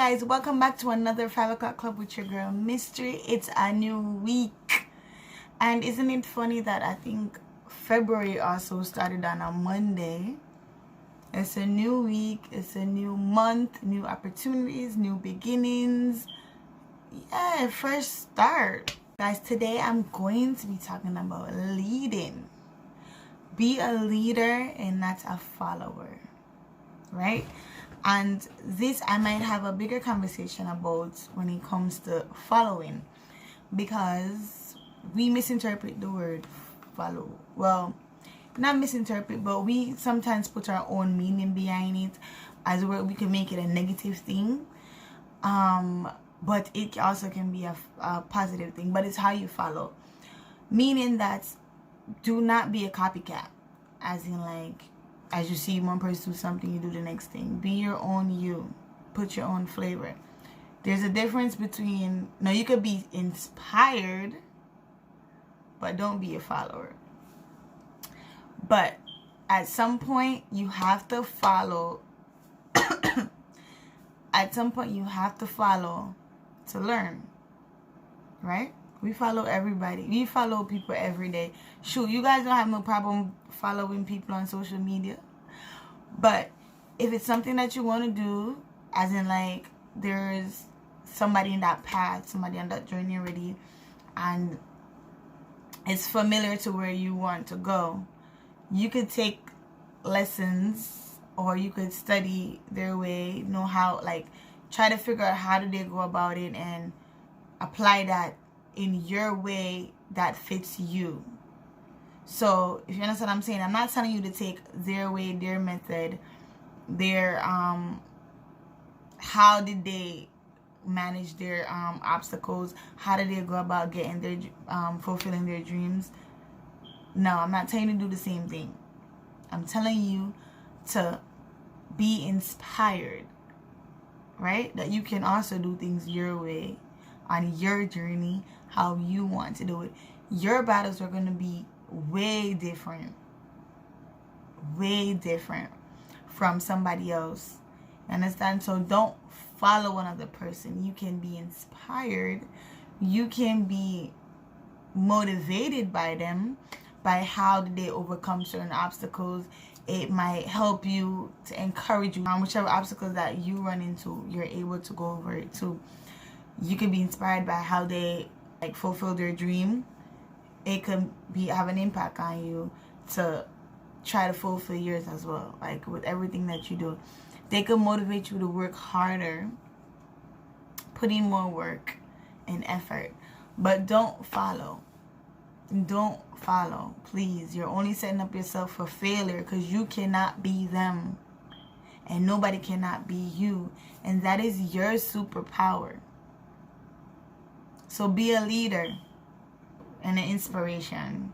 guys, welcome back to another 5 o'clock club with your girl Mystery. It's a new week, and isn't it funny that I think February also started on a Monday? It's a new week, it's a new month, new opportunities, new beginnings. Yeah, fresh start. Guys, today I'm going to be talking about leading. Be a leader and not a follower, right? And this I might have a bigger conversation about when it comes to following, because we misinterpret the word follow. Well, not misinterpret, but we sometimes put our own meaning behind it, as where we can make it a negative thing. But it also can be a positive thing, but it's how you follow. Meaning that do not be a copycat, as in like, as you see one person do something, you do the next thing. Be your own you. Put your own flavor. There's a difference between, no, you could be inspired, but don't be a follower. But at some point, you have to follow. At some point, you have to follow to learn, right? We follow everybody. We follow people every day. Shoot, you guys don't have no problem following people on social media. But if it's something that you want to do, as in like there's somebody in that path, somebody on that journey already, and it's familiar to where you want to go, you could take lessons, or you could study their way, know how, like, try to figure out how do they go about it and apply that in your way that fits you. So if you understand what I'm saying, I'm not telling you to take their way, their method, their how did they manage their obstacles, how did they go about getting their fulfilling their dreams. No, I'm not telling you to do the same thing. I'm telling you to be inspired, right? That you can also do things your way, on your journey, how you want to do it. Your battles are going to be way different from somebody else. Understand? So don't follow another person. You can be inspired. You can be motivated by them, by how did they overcome certain obstacles. It might help you to encourage you on whichever obstacles that you run into, you're able to go over it too. You can be inspired by how they like fulfill their dream. It could be have an impact on you to try to fulfill yours as well. Like with everything that you do, they could motivate you to work harder, put in more work and effort. But don't follow. Don't follow, please. You're only setting up yourself for failure, because you cannot be them, and nobody cannot be you, and that is your superpower. So be a leader and an inspiration,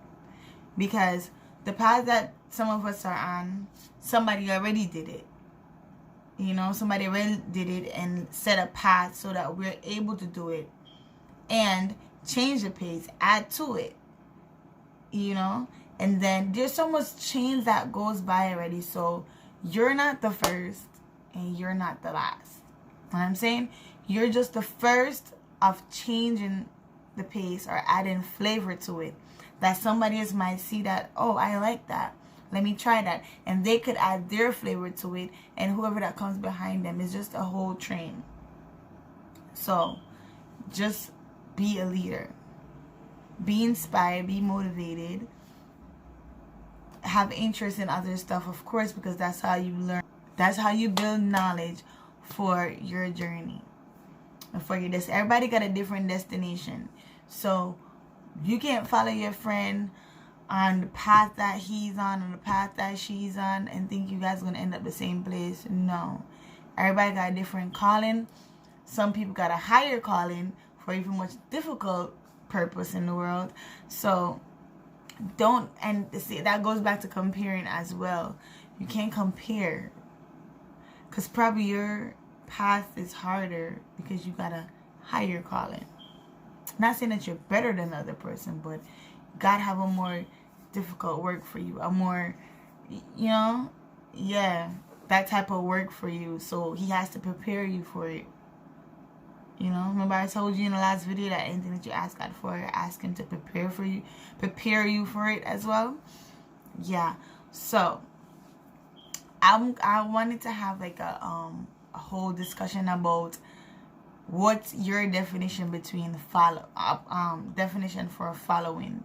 because the path that some of us are on, somebody already did it. You know, somebody already did it and set a path so that we're able to do it and change the pace, add to it, you know. And then there's so much change that goes by already, so you're not the first and you're not the last. You know what I'm saying? You're just the first of changing the pace or adding flavor to it, that somebody else might see that, oh, I like that, let me try that, and they could add their flavor to it, and whoever that comes behind them is just a whole train. So just be a leader, be inspired, be motivated, have interest in other stuff, of course, because that's how you learn, that's how you build knowledge for your journey. For your everybody got a different destination, so you can't follow your friend on the path that he's on or the path that she's on and think you guys are gonna end up the same place. No, everybody got a different calling. Some people got a higher calling for even much difficult purpose in the world. So don't, and see, that goes back to comparing as well. You can't compare, because probably your path is harder because you got a higher calling. Not saying that you're better than the other person, but God have a more difficult work for you, a more, you know, yeah, that type of work for you. So he has to prepare you for it. You know, remember I told you in the last video that anything that you ask God for, ask Him to prepare you for it as well. Yeah. So I wanted to have like a whole discussion about what's your definition between definition for following.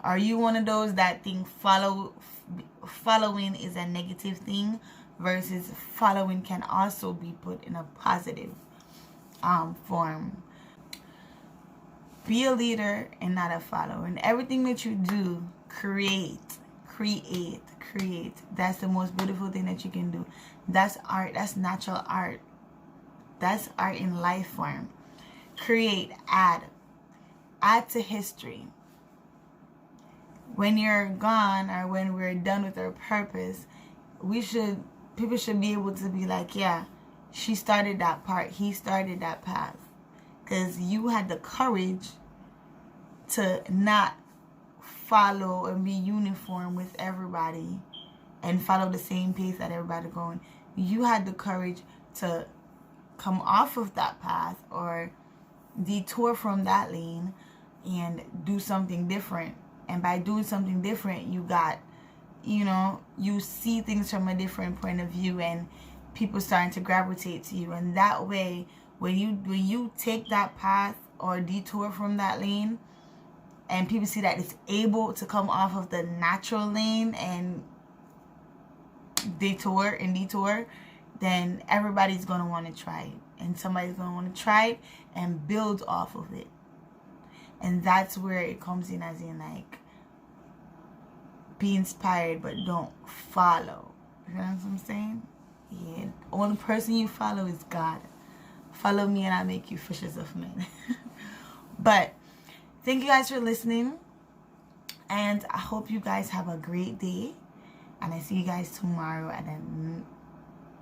Are you one of those that think following is a negative thing, versus following can also be put in a positive form? Be a leader and not a follower. And everything that you do, create. That's the most beautiful thing that you can do. That's art. That's natural art. That's art in life form. Create, add to history. When you're gone, or when we're done with our purpose, people should be able to be like, yeah, she started that part, he started that path, because you had the courage to not follow and be uniform with everybody and follow the same pace that everybody going. You had the courage to come off of that path or detour from that lane and do something different. And by doing something different, you got, you see things from a different point of view, and people starting to gravitate to you. And that way, when you take that path or detour from that lane, and people see that it's able to come off of the natural lane and detour, then everybody's going to want to try it. And somebody's going to want to try it and build off of it. And that's where it comes in, as in like, be inspired but don't follow. You know what I'm saying? Yeah. The only person you follow is God. Follow me and I'll make you fishers of men. But thank you guys for listening. And I hope you guys have a great day. And I see you guys tomorrow. And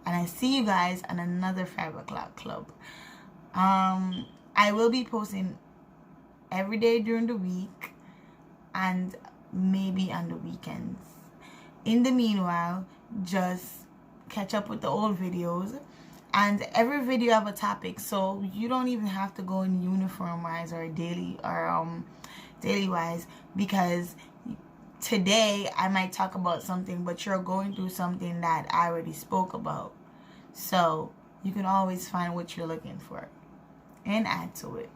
I see you guys on another OClock Club. I will be posting every day during the week and maybe on the weekends. In the meanwhile, just catch up with the old videos, and every video have a topic, so you don't even have to go in uniform wise or daily wise, because today I might talk about something, but you're going through something that I already spoke about, so you can always find what you're looking for and add to it.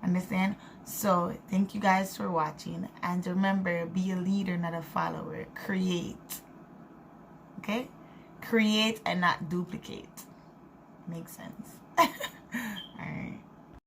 Understand? So thank you guys for watching, and remember, be a leader, not a follower. Create. Okay? Create and not duplicate. Makes sense.